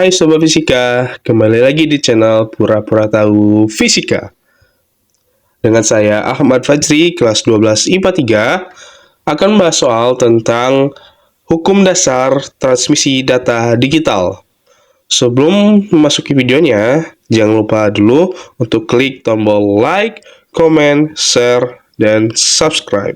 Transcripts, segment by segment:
Hai Sobat Fisika, kembali lagi di channel Pura-Pura Tahu Fisika. Dengan saya Ahmad Fajri, kelas 12 IPA 3, akan membahas soal tentang hukum dasar transmisi data digital. Sebelum memasuki videonya, jangan lupa dulu untuk klik tombol like, comment, share, dan subscribe.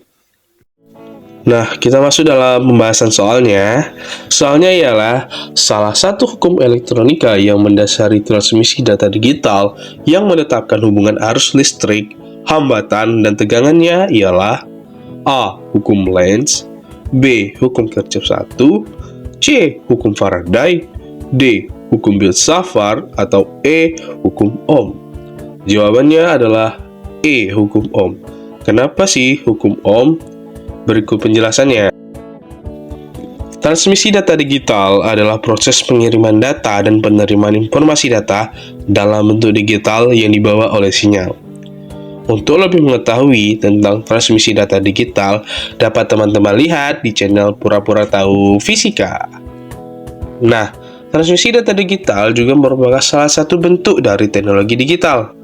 Nah, kita masuk dalam pembahasan soalnya. Soalnya ialah salah satu hukum elektronika yang mendasari transmisi data digital yang menetapkan hubungan arus listrik, hambatan, dan tegangannya ialah A. Hukum Lenz, B. Hukum Kirchhoff 1, C. Hukum Faraday, D. Hukum Biot-Savart, atau E. Hukum Ohm. Jawabannya adalah E. Hukum Ohm. Kenapa sih hukum Ohm? Berikut penjelasannya. Transmisi data digital adalah proses pengiriman data dan penerimaan informasi data dalam bentuk digital yang dibawa oleh sinyal. Untuk lebih mengetahui tentang transmisi data digital, dapat teman-teman lihat di channel Pura-Pura Tahu Fisika. Nah, transmisi data digital juga merupakan salah satu bentuk dari teknologi digital.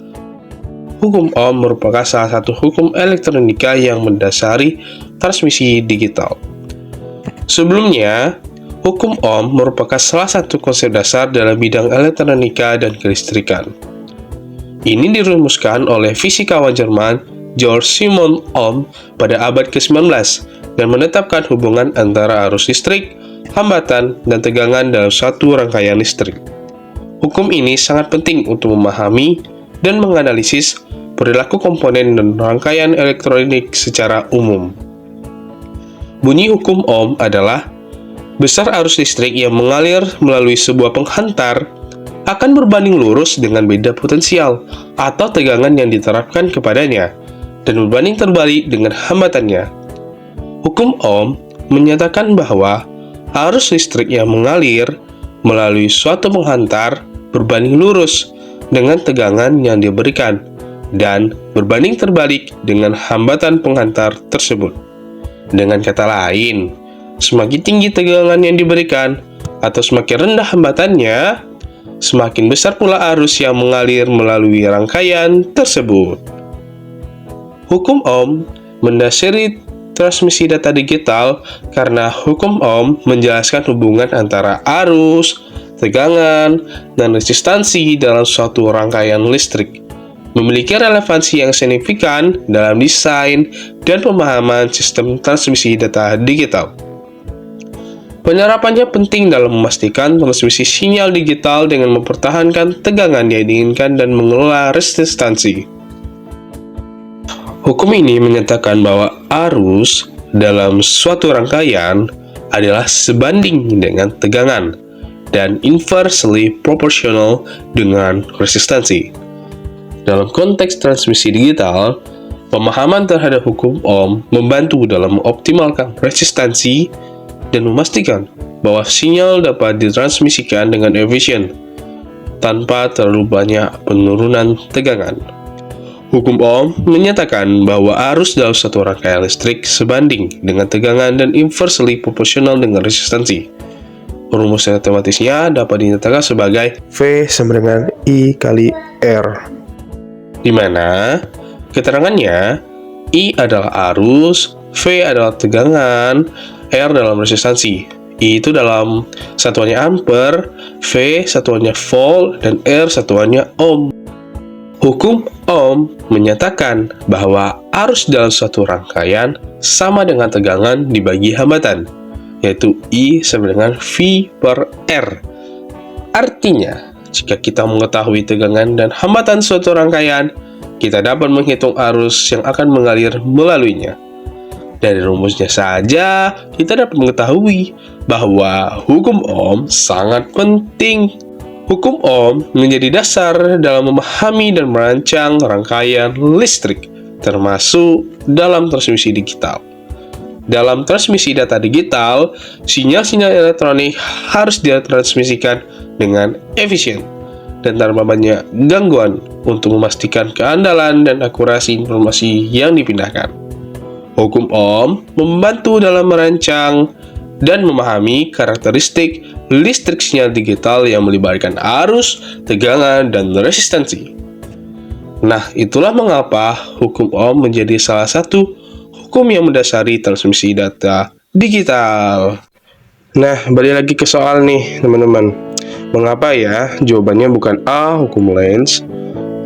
Hukum Ohm merupakan salah satu hukum elektronika yang mendasari transmisi digital. Sebelumnya, hukum Ohm merupakan salah satu konsep dasar dalam bidang elektronika dan kelistrikan. Ini dirumuskan oleh fisikawan Jerman Georg Simon Ohm pada abad ke-19 dan menetapkan hubungan antara arus listrik, hambatan, dan tegangan dalam suatu rangkaian listrik. Hukum ini sangat penting untuk memahami dan menganalisis perilaku komponen dan rangkaian elektronik secara umum. Bunyi hukum Ohm adalah besar arus listrik yang mengalir melalui sebuah penghantar akan berbanding lurus dengan beda potensial atau tegangan yang diterapkan kepadanya dan berbanding terbalik dengan hambatannya. Hukum Ohm menyatakan bahwa arus listrik yang mengalir melalui suatu penghantar berbanding lurus dengan tegangan yang diberikan dan berbanding terbalik dengan hambatan penghantar tersebut. Dengan kata lain, semakin tinggi tegangan yang diberikan atau semakin rendah hambatannya, semakin besar pula arus yang mengalir melalui rangkaian tersebut. Hukum Ohm mendasari transmisi data digital karena hukum Ohm menjelaskan hubungan antara arus, tegangan, dan resistansi dalam suatu rangkaian listrik, memiliki relevansi yang signifikan dalam desain dan pemahaman sistem transmisi data digital. Penerapannya penting dalam memastikan transmisi sinyal digital dengan mempertahankan tegangan yang diinginkan dan mengelola resistansi. Hukum ini menyatakan bahwa arus dalam suatu rangkaian adalah sebanding dengan tegangan dan inversely proportional dengan resistansi. Dalam konteks transmisi digital, pemahaman terhadap hukum Ohm membantu dalam mengoptimalkan resistansi dan memastikan bahwa sinyal dapat ditransmisikan dengan efisien tanpa terlalu banyak penurunan tegangan. Hukum Ohm menyatakan bahwa arus dalam satu rangkaian listrik sebanding dengan tegangan dan inversely proportional dengan resistansi. Rumus matematisnya dapat dinyatakan sebagai V sama dengan I kali R, di mana keterangannya I adalah arus, V adalah tegangan, R dalam resistansi. I itu dalam satuannya ampere, V satuannya volt, dan R satuannya ohm. Hukum Ohm menyatakan bahwa arus dalam suatu rangkaian sama dengan tegangan dibagi hambatan, yaitu I sama dengan V per R. Artinya, jika kita mengetahui tegangan dan hambatan suatu rangkaian, kita dapat menghitung arus yang akan mengalir melaluinya. Dari rumusnya saja, kita dapat mengetahui bahwa hukum Ohm sangat penting. Hukum Ohm menjadi dasar dalam memahami dan merancang rangkaian listrik, termasuk dalam transmisi digital. Dalam transmisi data digital, sinyal-sinyal elektronik harus ditransmisikan dengan efisien dan tanpa banyak gangguan untuk memastikan keandalan dan akurasi informasi yang dipindahkan. Hukum Ohm membantu dalam merancang dan memahami karakteristik listrik sinyal digital yang melibatkan arus, tegangan, dan resistansi. Nah, itulah mengapa hukum Ohm menjadi salah satu hukum yang mendasari transmisi data digital. Nah, balik lagi ke soal nih, teman-teman. Mengapa ya? Jawabannya bukan A, hukum Lenz,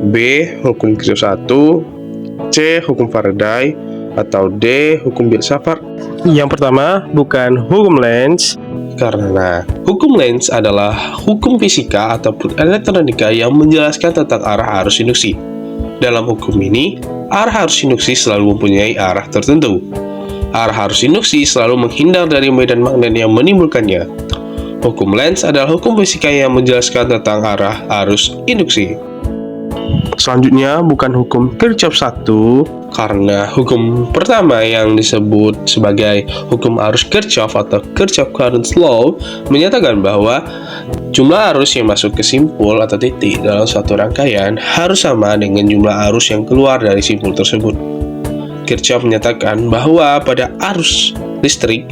B, hukum Kirchhoff 1, C, hukum Faraday, atau D, hukum Biot-Savart. Yang pertama, bukan hukum Lenz, karena hukum Lenz adalah hukum fisika ataupun elektronika yang menjelaskan tentang arah arus induksi. Dalam hukum ini, arah arus induksi selalu mempunyai arah tertentu. Arah arus induksi selalu menghindar dari medan magnet yang menimbulkannya. Hukum Lenz adalah hukum fisika yang menjelaskan tentang arah arus induksi. Selanjutnya, bukan hukum Kirchhoff 1, karena hukum pertama yang disebut sebagai hukum arus Kirchhoff atau Kirchhoff Current Law menyatakan bahwa jumlah arus yang masuk ke simpul atau titik dalam suatu rangkaian harus sama dengan jumlah arus yang keluar dari simpul tersebut. Kirchhoff menyatakan bahwa pada arus listrik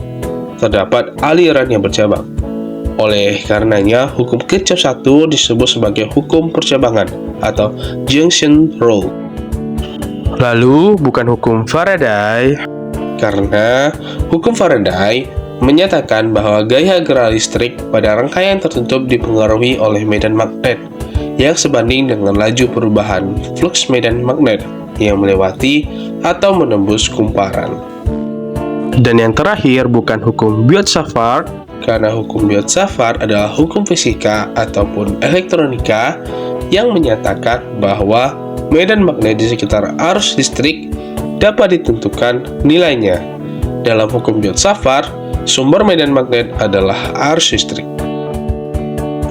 terdapat aliran yang bercabang. Oleh karenanya, hukum Kirchhoff 1 disebut sebagai hukum percabangan atau junction rule. Lalu, bukan hukum Faraday, karena hukum Faraday menyatakan bahwa gaya gerak listrik pada rangkaian tertentu dipengaruhi oleh medan magnet yang sebanding dengan laju perubahan flux medan magnet yang melewati atau menembus kumparan. Dan yang terakhir, bukan hukum Biot-Savart, karena hukum Biot-Savart adalah hukum fisika ataupun elektronika yang menyatakan bahwa medan magnet di sekitar arus listrik dapat ditentukan nilainya. Dalam hukum Biot-Savart, sumber medan magnet adalah arus listrik.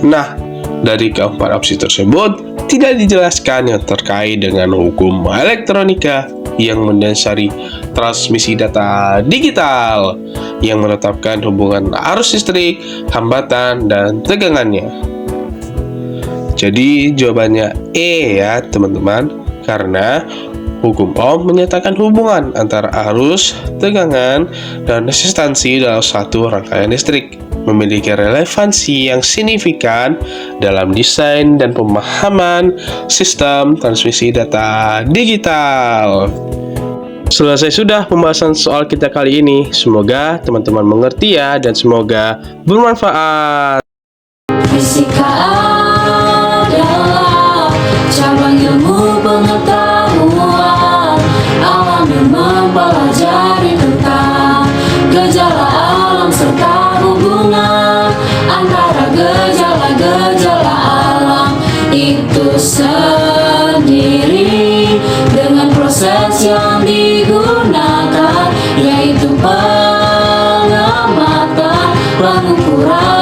Nah, dari keempat opsi tersebut, tidak dijelaskan yang terkait dengan hukum elektronika yang mendasari transmisi data digital yang menetapkan hubungan arus listrik, hambatan, dan tegangannya. Jadi jawabannya E ya teman-teman, karena hukum Ohm menyatakan hubungan antara arus, tegangan, dan resistansi dalam satu rangkaian listrik memiliki relevansi yang signifikan dalam desain dan pemahaman sistem transmisi data digital. Selesai sudah pembahasan soal kita kali ini. Semoga teman-teman mengerti ya, dan semoga bermanfaat. Fisika adalah cabang ilmu pengetahuan alam yang mempelajari tentang gejala alam serta hubungan antara gejala-gejala alam itu sendiri dengan proses yang digunakan, yaitu pengamatan, pengukuran